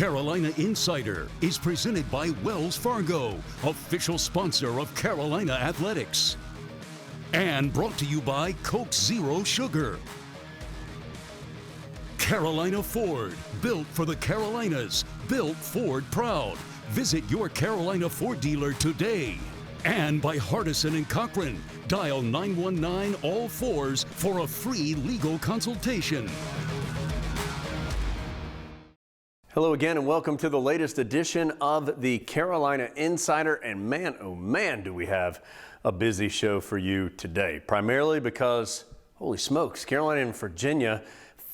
Carolina Insider is presented by Wells Fargo, official sponsor of Carolina Athletics. And brought to you by Coke Zero Sugar. Carolina Ford, built for the Carolinas, built Ford proud. Visit your Carolina Ford dealer today. And by Hardison and Cochran, dial 919 all fours for a free legal consultation. Hello again and welcome to the latest edition of the Carolina Insider. And man, oh man, do we have a busy show for you today. Primarily because, holy smokes, Carolina and Virginia,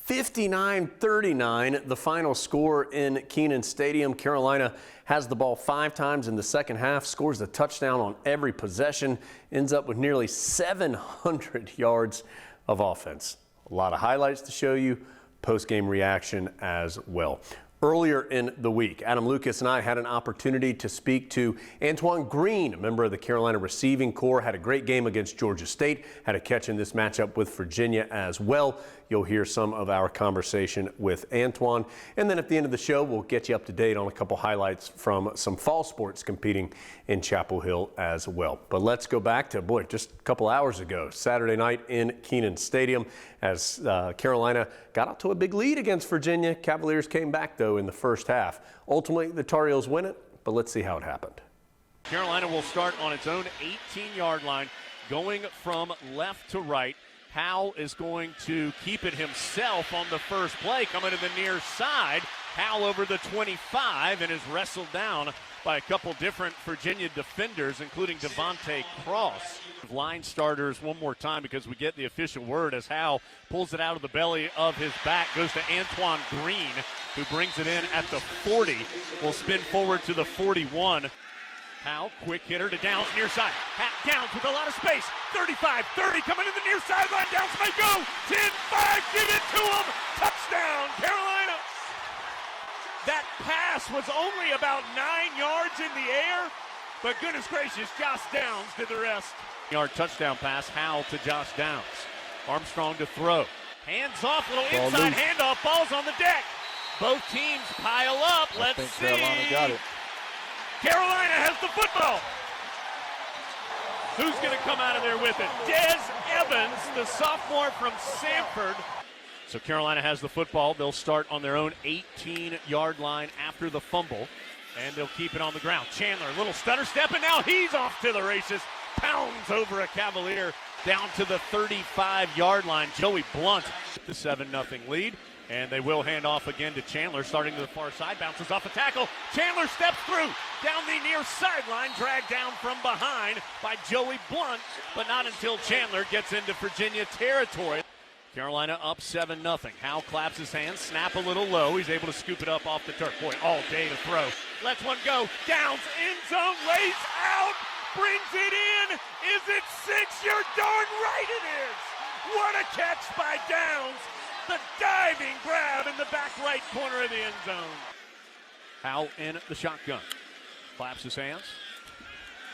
59-39, the final score in Kenan Stadium. Carolina has the ball 5 times in the second half, scores a touchdown on every possession, ends up with nearly 700 yards of offense. A lot of highlights to show you, post-game reaction as well. Earlier in the week, Adam Lucas and I had an opportunity to speak to Antoine Green, a member of the Carolina receiving corps, had a great game against Georgia State, had a catch in this matchup with Virginia as well. You'll hear some of our conversation with Antoine. And then at the end of the show, we'll get you up to date on a couple highlights from some fall sports competing in Chapel Hill as well. But let's go back to, just a couple hours ago, Saturday night in Kenan Stadium, as Carolina got out to a big lead against Virginia. Cavaliers came back, though, in the first half. Ultimately, the Tar Heels win it, but let's see how it happened. Carolina will start on its own 18-yard line, going from left to right. Howell is going to keep it himself on the first play, coming to the near side. Howell over the 25 and is wrestled down by a couple different Virginia defenders, including Devontae Cross. Line starters one more time because we get the official word as Howell pulls it out of the belly of his back, goes to Antoine Green, who brings it in at the 40. Will spin forward to the 41. Howell, quick hitter to Downs, near side. Downs with a lot of space. 35-30 coming to the near sideline. Downs may go. 10-5, give it to him. Touchdown, Carolina. That pass was only about 9 yards in the air, but goodness gracious, Josh Downs did the rest. Yard touchdown pass, Howell to Josh Downs. Armstrong to throw. Hands off, little inside handoff, ball's on the deck. Both teams pile up. Let's see. Carolina got it. Carolina has the football. Who's going to come out of there with it? Des Evans, the sophomore from Samford. So Carolina has the football. They'll start on their own 18-yard line after the fumble, and they'll keep it on the ground. Chandler, a little stutter step, and now he's off to the races. Pounds over a Cavalier down to the 35-yard line. Joey Blunt, the 7-0 lead. And they will hand off again to Chandler, starting to the far side, bounces off a tackle. Chandler steps through, down the near sideline, dragged down from behind by Joey Blunt, but not until Chandler gets into Virginia territory. Carolina up 7-0. Howell claps his hands, snap a little low. He's able to scoop it up off the turf. Boy, all day to throw. Lets one go, Downs, end zone, lays out, brings it in. Is it 6? You're darn right it is. What a catch by Downs. The diving grab in the back right corner of the end zone. Howell in the shotgun. Claps his hands.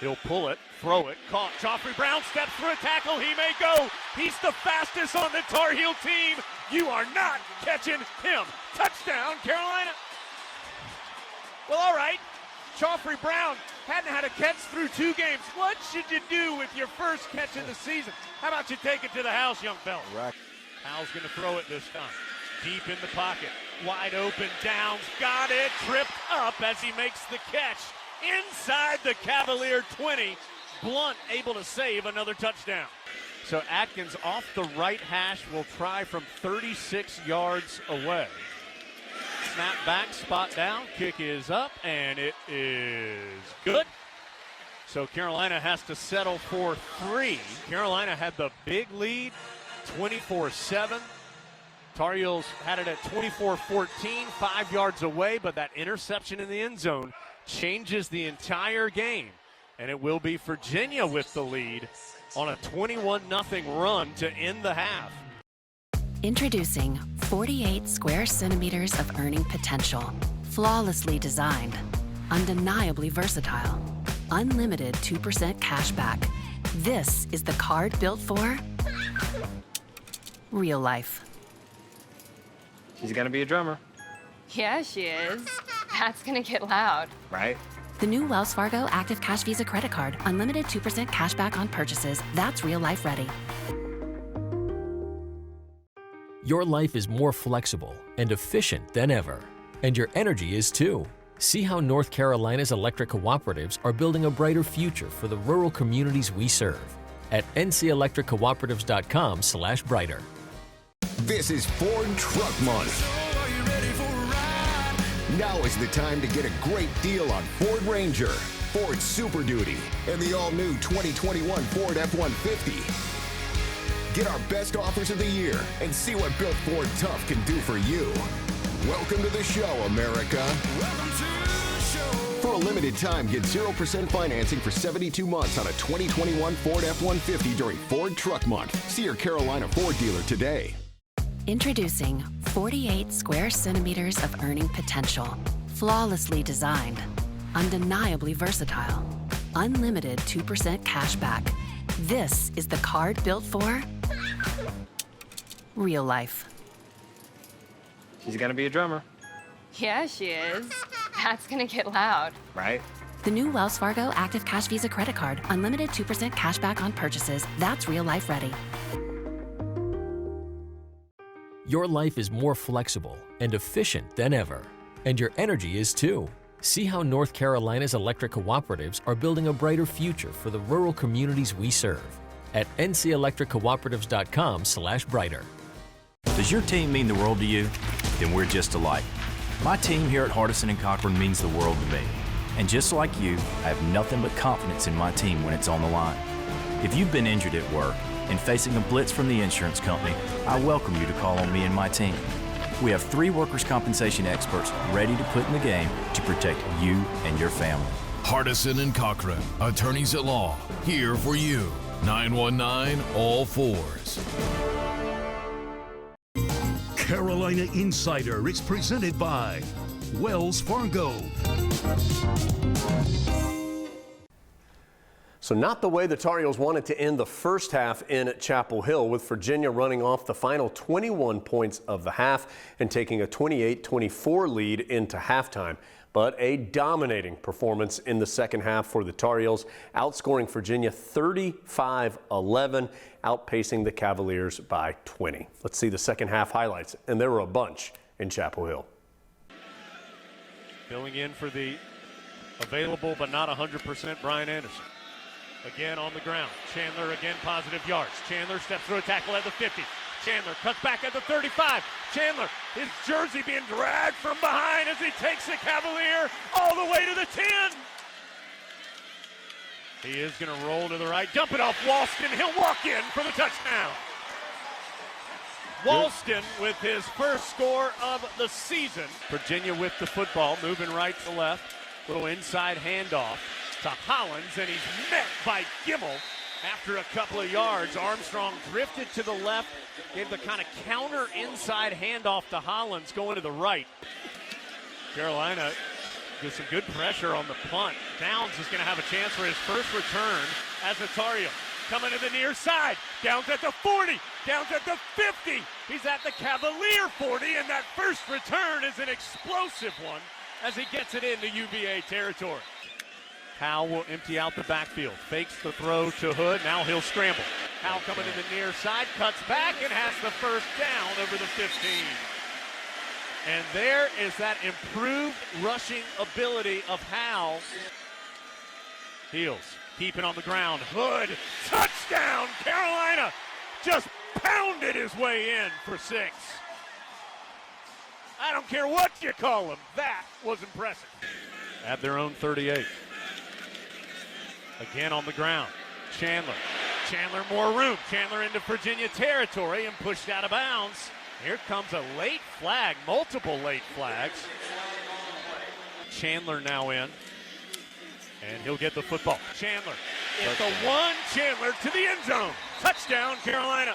He'll pull it, throw it, caught. Joffrey Brown steps through a tackle. He may go. He's the fastest on the Tar Heel team. You are not catching him. Touchdown, Carolina. Well, all right. Joffrey Brown hadn't had a catch through 2 games. What should you do with your first catch of the season? How about you take it to the house, young fella? Right. Howell's going to throw it this time. Deep in the pocket. Wide open. Downs. Got it. Tripped up as he makes the catch. Inside the Cavalier 20. Blunt able to save another touchdown. So Atkins off the right hash will try from 36 yards away. Snap back, spot down. Kick is up, and it is good. So Carolina has to settle for 3. Carolina had the big lead. 24-7. Tar Heels had it at 24-14, 5 yards away, but that interception in the end zone changes the entire game. And it will be Virginia with the lead on a 21-0 run to end the half. Introducing 48 square centimeters of earning potential. Flawlessly designed, undeniably versatile, unlimited 2% cash back. This is the card built for real life. She's gonna be a drummer. Yeah, she is. That's gonna get loud. Right? The new Wells Fargo Active Cash Visa Credit Card. Unlimited 2% cash back on purchases. That's real life ready. Your life is more flexible and efficient than ever, and your energy is too. See how North Carolina's electric cooperatives are building a brighter future for the rural communities we serve at ncelectriccooperatives.com/brighter. This is Ford Truck Month. Now is the time to get a great deal on Ford Ranger, Ford Super Duty, and the all-new 2021 Ford F-150. Get our best offers of the year and see what Built Ford Tough can do for you. Welcome to the show, America. Welcome to the show. For a limited time, get 0% financing for 72 months on a 2021 Ford F-150 during Ford Truck Month. See your Carolina Ford dealer today. Introducing 48 square centimeters of earning potential. Flawlessly designed. Undeniably versatile. Unlimited 2% cash back. This is the card built for real life. She's gonna be a drummer. Yeah, she is. That's gonna get loud. Right? The new Wells Fargo Active Cash Visa Credit Card. Unlimited 2% cash back on purchases. That's real life ready. Your life is more flexible and efficient than ever, and your energy is too. See how North Carolina's electric cooperatives are building a brighter future for the rural communities we serve at ncelectriccooperatives.com/brighter. Does your team mean the world to you? Then we're just alike. My team here at Hardison and Cochran means the world to me. And just like you, I have nothing but confidence in my team when it's on the line. If you've been injured at work and facing a blitz from the insurance company, I welcome you to call on me and my team. We have 3 workers' compensation experts ready to put in the game to protect you and your family. Hardison and Cochran, attorneys at law, here for you. 919 all fours. Carolina Insider is presented by Wells Fargo. So not the way the Tar Heels wanted to end the first half in Chapel Hill, with Virginia running off the final 21 points of the half and taking a 28-24 lead into halftime. But a dominating performance in the second half for the Tar Heels, outscoring Virginia 35-11, outpacing the Cavaliers by 20. Let's see the second half highlights, and there were a bunch in Chapel Hill. Filling in for the available but not 100% Brian Anderson. Again on the ground. Chandler again positive yards. Chandler steps through a tackle at the 50. Chandler cuts back at the 35. Chandler, his jersey being dragged from behind as he takes the Cavalier all the way to the 10. He is going to roll to the right, dump it off Walston. He'll walk in for the touchdown. Walston with his first score of the season. Virginia with the football, moving right to left. Little inside handoff to Hollins, and he's met by Gimmel after a couple of yards. Armstrong drifted to the left, gave the kind of counter inside handoff to Hollins going to the right. Carolina gets some good pressure on the punt. Downs is going to have a chance for his first return as a Tar Heel. Coming to the near side. Downs at the 40. Downs at the 50. He's at the Cavalier 40, and that first return is an explosive one as he gets it into UVA territory. Howell will empty out the backfield. Fakes the throw to Hood. Now he'll scramble. Howell coming to the near side. Cuts back and has the first down over the 15. And there is that improved rushing ability of Howell. Heels. Keeping on the ground. Hood. Touchdown. Carolina just pounded his way in for 6. I don't care what you call him. That was impressive. At their own 38. Again on the ground. Chandler. Chandler more room. Chandler into Virginia territory and pushed out of bounds. Here comes a late flag. Multiple late flags. Chandler now in. And he'll get the football. Chandler. It's the one. Chandler to the end zone. Touchdown, Carolina.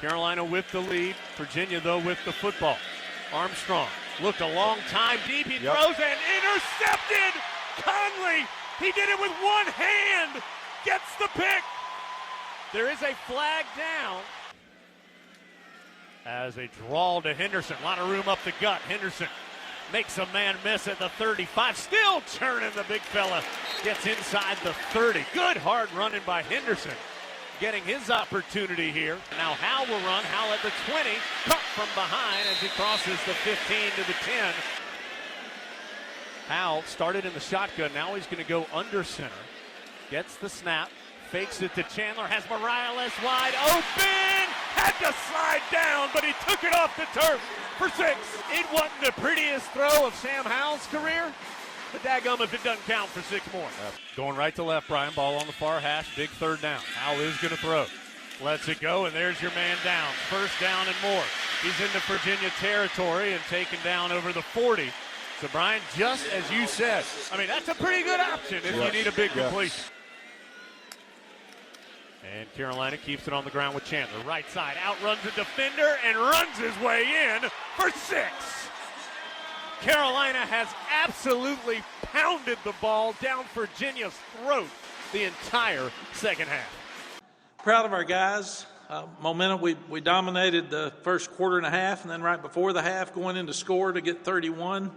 Carolina with the lead. Virginia, though, with the football. Armstrong looked a long time deep. He throws and intercepted. Conley, he did it with one hand. Gets the pick. There is a flag down. as a draw to Henderson. A lot of room up the gut. Henderson makes a man miss at the 35. Still churning the big fella. Gets inside the 30. Good hard running by Henderson. Getting his opportunity here. Now Howell will run. Howell at the 20. Cut from behind as he crosses the 15 to the 10. Howell started in the shotgun. Now he's going to go under center. Gets the snap. Fakes it to Chandler. Has Morales wide open. Had to slide down, but he took it off the turf for 6. It wasn't the prettiest throw of Sam Howell's career, but daggum if it doesn't count for 6 more. Going right to left, Brian. Ball on the far hash. Big third down. Howell is going to throw. Lets it go, and there's your man down. First down and more. He's into Virginia territory and taken down over the 40. So, Brian, just as you said, I mean, that's a pretty good option if you need a big completion. And Carolina keeps it on the ground with Chandler. Right side, outruns a defender and runs his way in for 6. Carolina has absolutely pounded the ball down Virginia's throat the entire second half. Proud of our guys. Momentum, we dominated the first quarter and a half, and then right before the half, going into score to get 31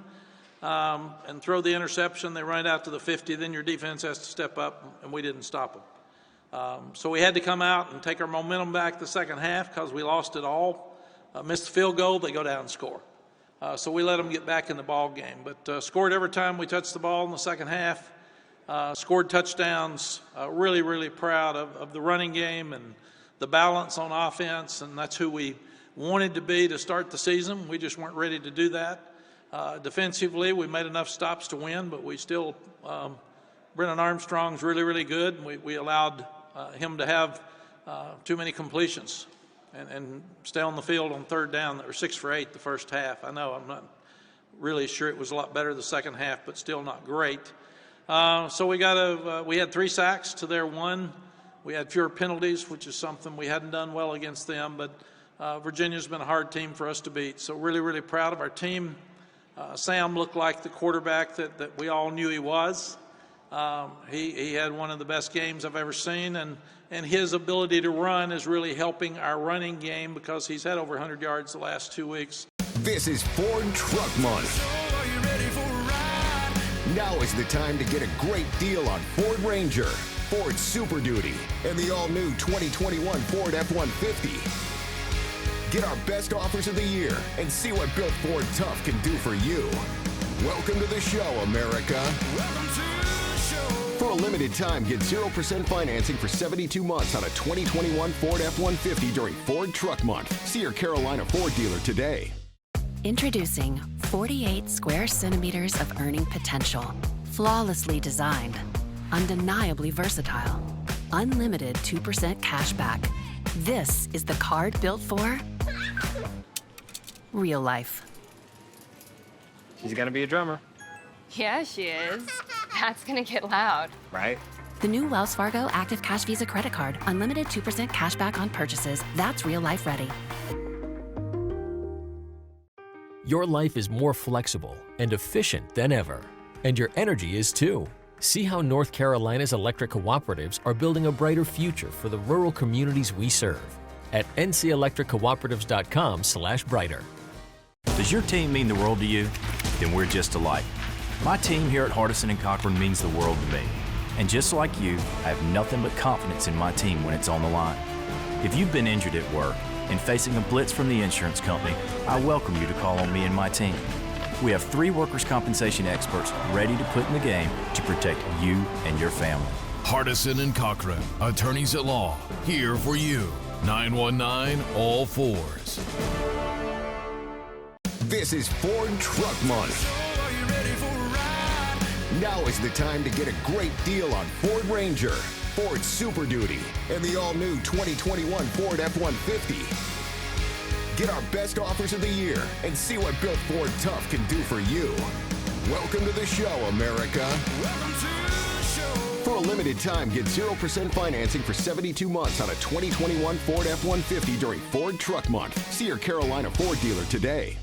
and throw the interception. They run it out to the 50. Then your defense has to step up, and we didn't stop them. So we had to come out and take our momentum back the second half because we lost it all. Missed the field goal, they go down and score. So we let them get back in the ball game. But scored every time we touched the ball in the second half. Scored touchdowns. Really, really proud of the running game and the balance on offense. And that's who we wanted to be to start the season. We just weren't ready to do that. Defensively, we made enough stops to win, but we still Brennan Armstrong's really, really good. We allowed him to have too many completions and stay on the field on third down. That were 6 for 8 the first half. I know I'm not really sure it was a lot better the second half, but still not great. So we had 3 sacks to their 1. We had fewer penalties, which is something we hadn't done well against them, but Virginia's been a hard team for us to beat. So really, really proud of our team. Sam looked like the quarterback that we all knew he was. He had one of the best games I've ever seen, and his ability to run is really helping our running game because he's had over 100 yards the last 2 weeks. This is Ford Truck Month. Now is the time to get a great deal on Ford Ranger, Ford Super Duty, and the all-new 2021 Ford F-150. Get our best offers of the year and see what Built Ford Tough can do for you. Welcome to the show, America. Welcome to the show. For a limited time, get 0% financing for 72 months on a 2021 Ford F-150 during Ford Truck Month. See your Carolina Ford dealer today. Introducing 48 square centimeters of earning potential. Flawlessly designed. Undeniably versatile. Unlimited 2% cash back. This is the card built for real life. She's gonna be a drummer. Yeah, she is. That's gonna get loud. Right? The new Wells Fargo Active Cash Visa Credit Card. Unlimited 2% cash back on purchases. That's real life ready. Your life is more flexible and efficient than ever, and your energy is too. See how North Carolina's electric cooperatives are building a brighter future for the rural communities we serve at ncelectriccooperatives.com/brighter. Does your team mean the world to you? Then we're just alike. My team here at Hardison and Cochran means the world to me. And just like you, I have nothing but confidence in my team when it's on the line. If you've been injured at work and facing a blitz from the insurance company, I welcome you to call on me and my team. We have 3 workers' compensation experts ready to put in the game to protect you and your family. Hardison and Cochran, attorneys at law, here for you. 919 all fours. This is Ford Truck Month. Now is the time to get a great deal on Ford Ranger, Ford Super Duty, and the all-new 2021 Ford F-150. Get our best offers of the year and see what Built Ford Tough can do for you. Welcome to the show, America. Welcome to the show. For a limited time, get 0% financing for 72 months on a 2021 Ford F-150 during Ford Truck Month. See your Carolina Ford dealer today.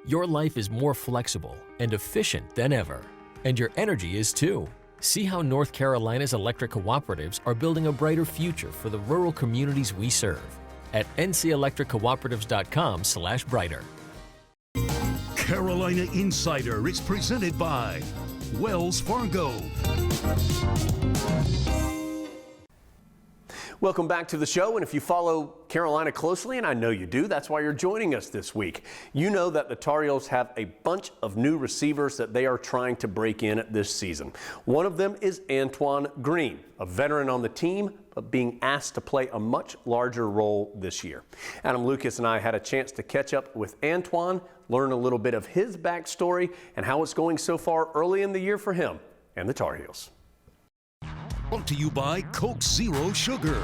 Your life is more flexible and efficient than ever, and your energy is too. See how North Carolina's electric cooperatives are building a brighter future for the rural communities we serve at ncelectriccooperatives.com/brighter. Carolina Insider is presented by Wells Fargo. Welcome back to the show, and if you follow Carolina closely, and I know you do, that's why you're joining us this week. You know that the Tar Heels have a bunch of new receivers that they are trying to break in this season. One of them is Antoine Green, a veteran on the team, but being asked to play a much larger role this year. Adam Lucas and I had a chance to catch up with Antoine, learn a little bit of his backstory, and how it's going so far early in the year for him and the Tar Heels. Brought to you by Coke Zero Sugar.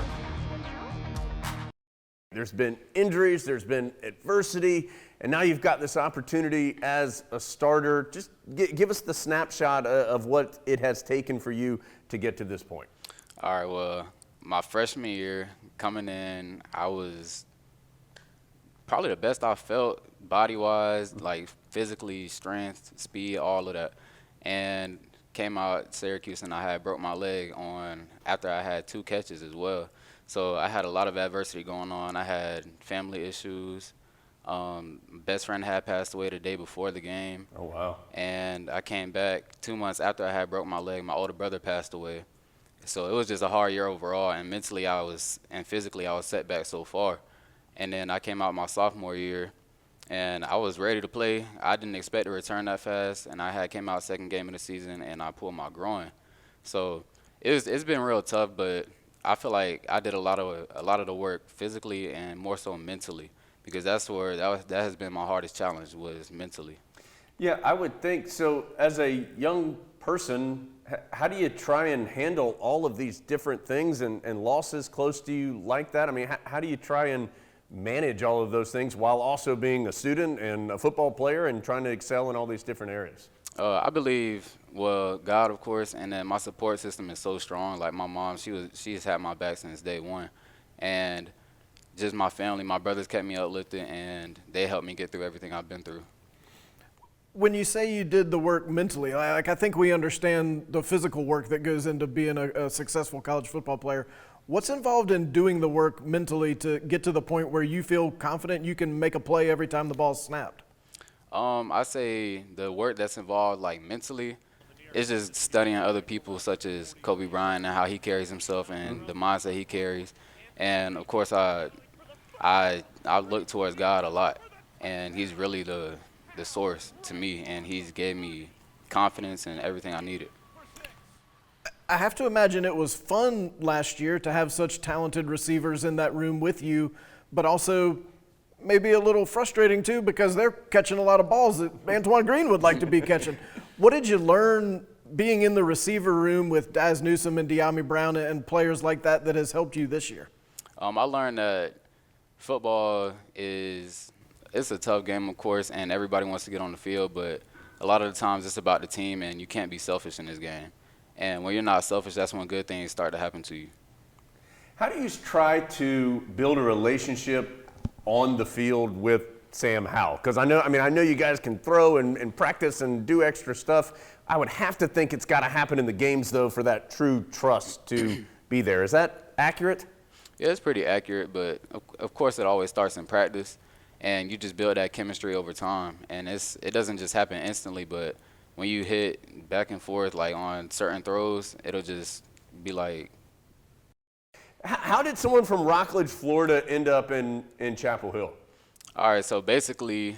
There's been injuries, there's been adversity, and now you've got this opportunity as a starter. Just give us the snapshot of what it has taken for you to get to this point. All right, well, my freshman year coming in, I was probably the best I felt body-wise, like physically, strength, speed, all of that. And came out Syracuse and I had broke my leg after I had 2 catches as well. So I had a lot of adversity going on. I had family issues. Best friend had passed away the day before the game. Oh, wow. And I came back 2 months after I had broke my leg. My older brother passed away. So it was just a hard year overall, and mentally and physically I was set back so far. And then I came out my sophomore year, and I was ready to play. I didn't expect to return that fast, and I came out second game of the season, and I pulled my groin. So it's been real tough, but I feel like I did a lot of the work physically and more so mentally, because that has been my hardest challenge, was mentally. Yeah, I would think so. As a young person, how do you try and handle all of these different things and losses close to you like that? I mean, how do you try and manage all of those things while also being a student and a football player and trying to excel in all these different areas? I believe, well, God, of course, and then my support system is so strong. Like my mom, she's had my back since day one. And just my family, my brothers kept me uplifted, and they helped me get through everything I've been through. When you say you did the work mentally, like I think we understand the physical work that goes into being a successful college football player. What's involved in doing the work mentally to get to the point where you feel confident you can make a play every time the ball's snapped? I say the work that's involved, like mentally, is just studying other people, such as Kobe Bryant and how he carries himself and the mindset he carries. And of course, I look towards God a lot, and He's really the source to me, and He's gave me confidence and everything I needed. I have to imagine it was fun last year to have such talented receivers in that room with you, but also maybe a little frustrating too, because they're catching a lot of balls that Antoine Green would like to be catching. What did you learn being in the receiver room with Daz Newsome and De'Ami Brown and players like that has helped you this year? I learned that football it's a tough game, of course, and everybody wants to get on the field, but a lot of the times it's about the team, and you can't be selfish in this game. And when you're not selfish, that's when good things start to happen to you. How do you try to build a relationship on the field with Sam Howell? Because I know you guys can throw and practice and do extra stuff. I would have to think it's got to happen in the games, though, for that true trust to be there. Is that accurate? Yeah, it's pretty accurate, but of course it always starts in practice, and you just build that chemistry over time. And it doesn't just happen instantly, but when you hit back and forth, like on certain throws, it'll just be like. How did someone from Rockledge, Florida end up in Chapel Hill? All right, so basically,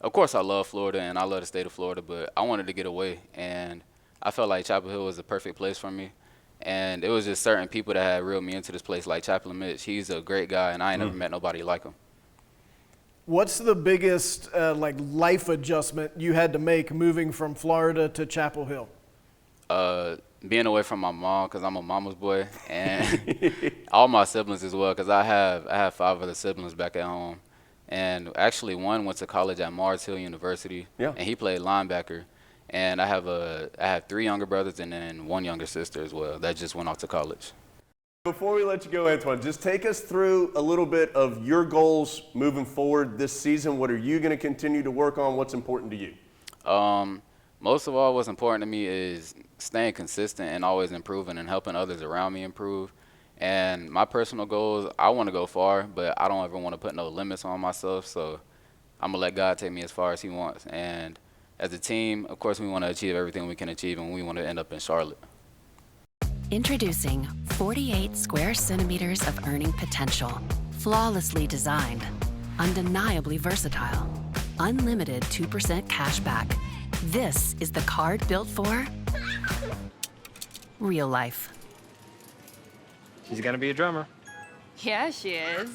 of course I love Florida and I love the state of Florida, but I wanted to get away, and I felt like Chapel Hill was the perfect place for me. And it was just certain people that had reeled me into this place, like Chaplain Mitch. He's a great guy, and I ain't never met nobody like him. What's the biggest life adjustment you had to make moving from Florida to Chapel Hill? Being away from my mom, because I'm a mama's boy, and all my siblings as well, because I have 5 other siblings back at home. And actually one went to college at Mars Hill University, and he played linebacker. And I have 3 younger brothers and then 1 younger sister as well that just went off to college. Before we let you go, Antoine, just take us through a little bit of your goals moving forward this season. What are you going to continue to work on? What's important to you? Most of all, what's important to me is staying consistent and always improving and helping others around me improve. And my personal goals, I want to go far, but I don't ever want to put no limits on myself. So I'm going to let God take me as far as he wants. And as a team, of course, we want to achieve everything we can achieve, and we want to end up in Charlotte. Introducing 48 square centimeters of earning potential. Flawlessly designed, undeniably versatile, unlimited 2% cash back. This is the card built for real life. She's gonna be a drummer. Yeah, she is.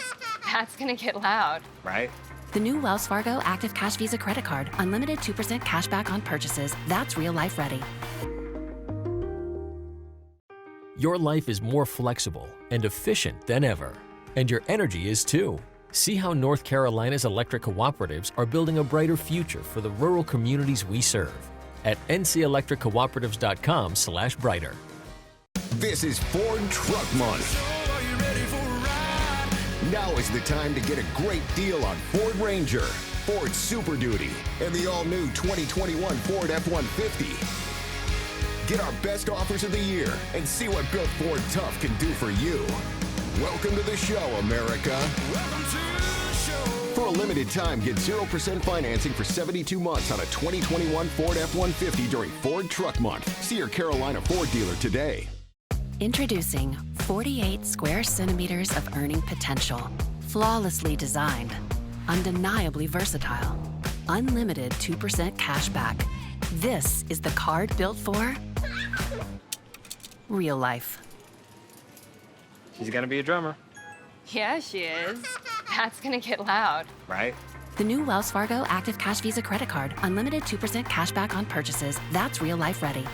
That's gonna get loud. Right? The new Wells Fargo Active Cash Visa credit card. Unlimited 2% cash back on purchases. That's real life ready. Your life is more flexible and efficient than ever, and your energy is too. See how North Carolina's electric cooperatives are building a brighter future for the rural communities we serve at ncelectriccooperatives.com/brighter. This is Ford Truck Month. Now is the time to get a great deal on Ford Ranger, Ford Super Duty, and the all-new 2021 Ford F-150. Get our best offers of the year and see what Built Ford Tough can do for you. Welcome to the show, America. For a limited time, get 0% financing for 72 months on a 2021 Ford F-150 during Ford Truck Month. See your Carolina Ford dealer today. Introducing 48 square centimeters of earning potential. Flawlessly designed, undeniably versatile, unlimited 2% cash back. This is the card built for real life. She's gonna be a drummer. Yeah, she is. That's gonna get loud. Right? The new Wells Fargo Active Cash Visa credit card. Unlimited 2% cash back on purchases. That's real life ready.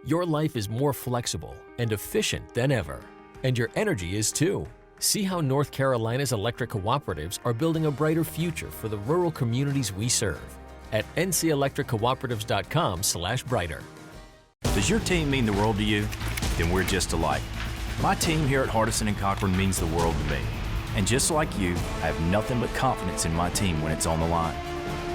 Your life is more flexible and efficient than ever, and your energy is too. See how North Carolina's electric cooperatives are building a brighter future for the rural communities we serve at ncelectriccooperatives.com/brighter. Does your team mean the world to you? Then we're just alike. My team here at Hardison & Cochran means the world to me. And just like you, I have nothing but confidence in my team when it's on the line.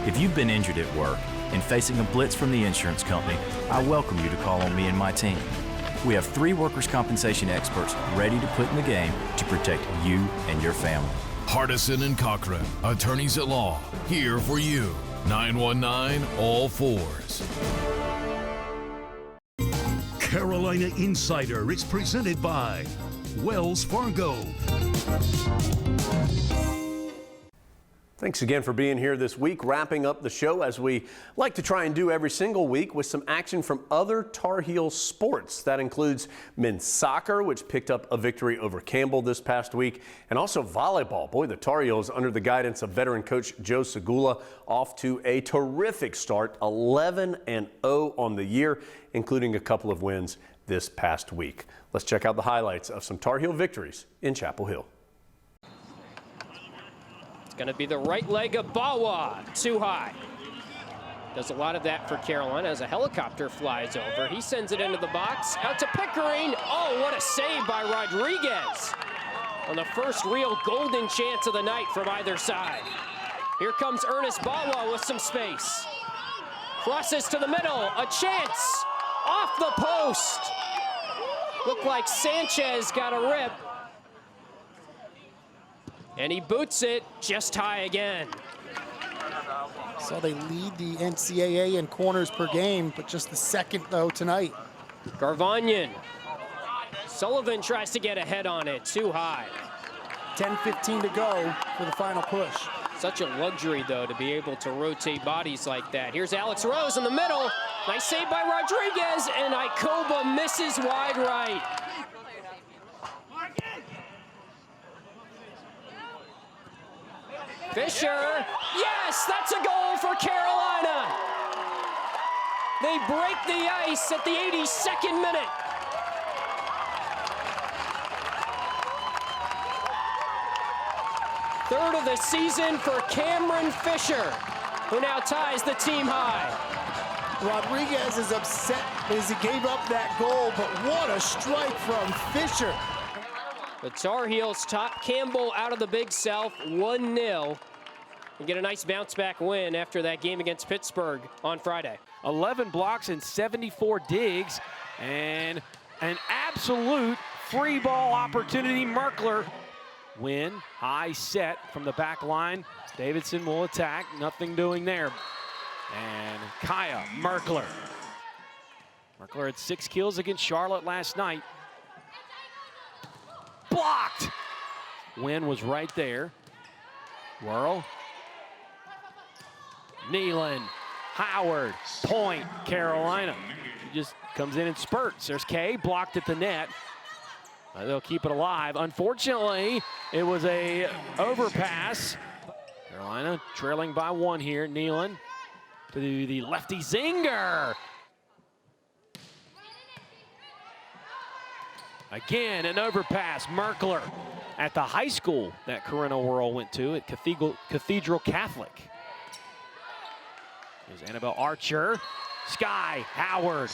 If you've been injured at work and facing a blitz from the insurance company, I welcome you to call on me and my team. We have 3 workers' compensation experts ready to put in the game to protect you and your family. Hardison & Cochran, attorneys at law, here for you. 919-ALL-4s. Carolina Insider is presented by Wells Fargo. Thanks again for being here this week, wrapping up the show as we like to try and do every single week with some action from other Tar Heel sports. That includes men's soccer, which picked up a victory over Campbell this past week, and also volleyball. Boy, the Tar Heels, under the guidance of veteran coach Joe Segula, off to a terrific start, 11-0 on the year, including a couple of wins this past week. Let's check out the highlights of some Tar Heel victories in Chapel Hill. Going to be the right leg of Bawa, too high. Does a lot of that for Carolina as a helicopter flies over. He sends it into the box, out to Pickering. Oh, what a save by Rodriguez on the first real golden chance of the night from either side. Here comes Ernest Bawa with some space. Crosses to the middle, a chance, off the post. Looked like Sanchez got a rip. And he boots it just high again. So they lead the NCAA in corners per game, but just the second, though, tonight. Garvanyan. Sullivan tries to get ahead on it, too high. 10:15 to go for the final push. Such a luxury, though, to be able to rotate bodies like that. Here's Alex Rose in the middle. Nice save by Rodriguez, and Ikoba misses wide right. Fisher, yes, that's a goal for Carolina. They break the ice at the 82nd minute. Third of the season for Cameron Fisher, who now ties the team high. Rodriguez is upset as he gave up that goal, but what a strike from Fisher. The Tar Heels top Campbell out of the Big South 1-0 and get a nice bounce-back win after that game against Pittsburgh on Friday. 11 blocks and 74 digs, and An absolute free ball opportunity. Merkler win, high set from the back line. Davidson will attack, nothing doing there. And Kaya Merkler. Merkler had 6 kills against Charlotte last night. Blocked. Win was right there. Whirl. Nealon, Howard, point, Carolina. He just comes in spurts. There's Kay, blocked at the net. They'll keep it alive. Unfortunately, it was a overpass. Carolina trailing by 1 here. Nealon to the lefty zinger. Again, an overpass. Merkler at the high school that Corinna Whirl went to at Cathedral Catholic. There's Annabelle Archer. Sky, Howard.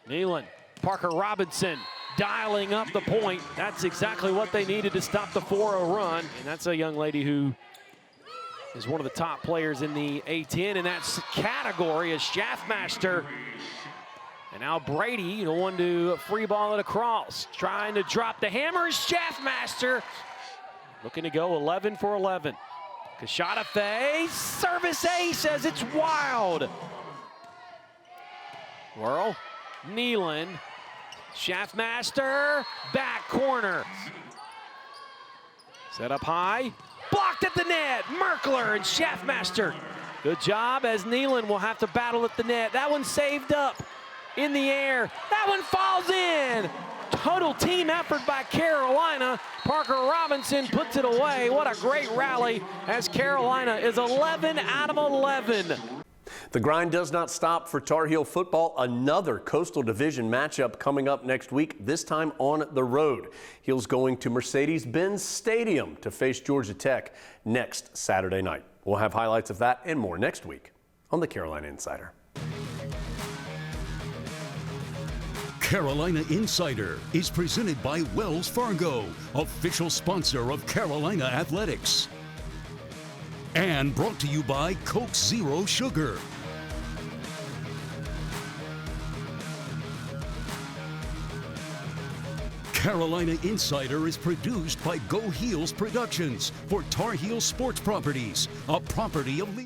Nealon, Parker Robinson dialing up the point. That's exactly what they needed to stop the 4-0 run. And that's a young lady who is one of the top players in the A10 in that category, as Schaffmaster. And now Brady, the one to free ball it across. Trying to drop the hammer is Schaffmaster. Looking to go 11 for 11. Kashada Faye, service ace as it's wild. Whirl, Nealon, Schaffmaster, back corner. Set up high, blocked at the net. Merkler and Schaffmaster. Good job, as Nealon will have to battle at the net. That one saved up in the air. That one falls in. Total team effort by Carolina. Parker Robinson puts it away. What a great rally, as Carolina is 11 out of 11. The grind does not stop for Tar Heel football. Another Coastal Division matchup coming up next week, this time on the road. Heels going to Mercedes-Benz Stadium to face Georgia Tech next Saturday night. We'll have highlights of that and more next week on the Carolina Insider. Carolina Insider is presented by Wells Fargo, official sponsor of Carolina Athletics. And brought to you by Coke Zero Sugar. Carolina Insider is produced by Go Heels Productions for Tar Heel Sports Properties, a property of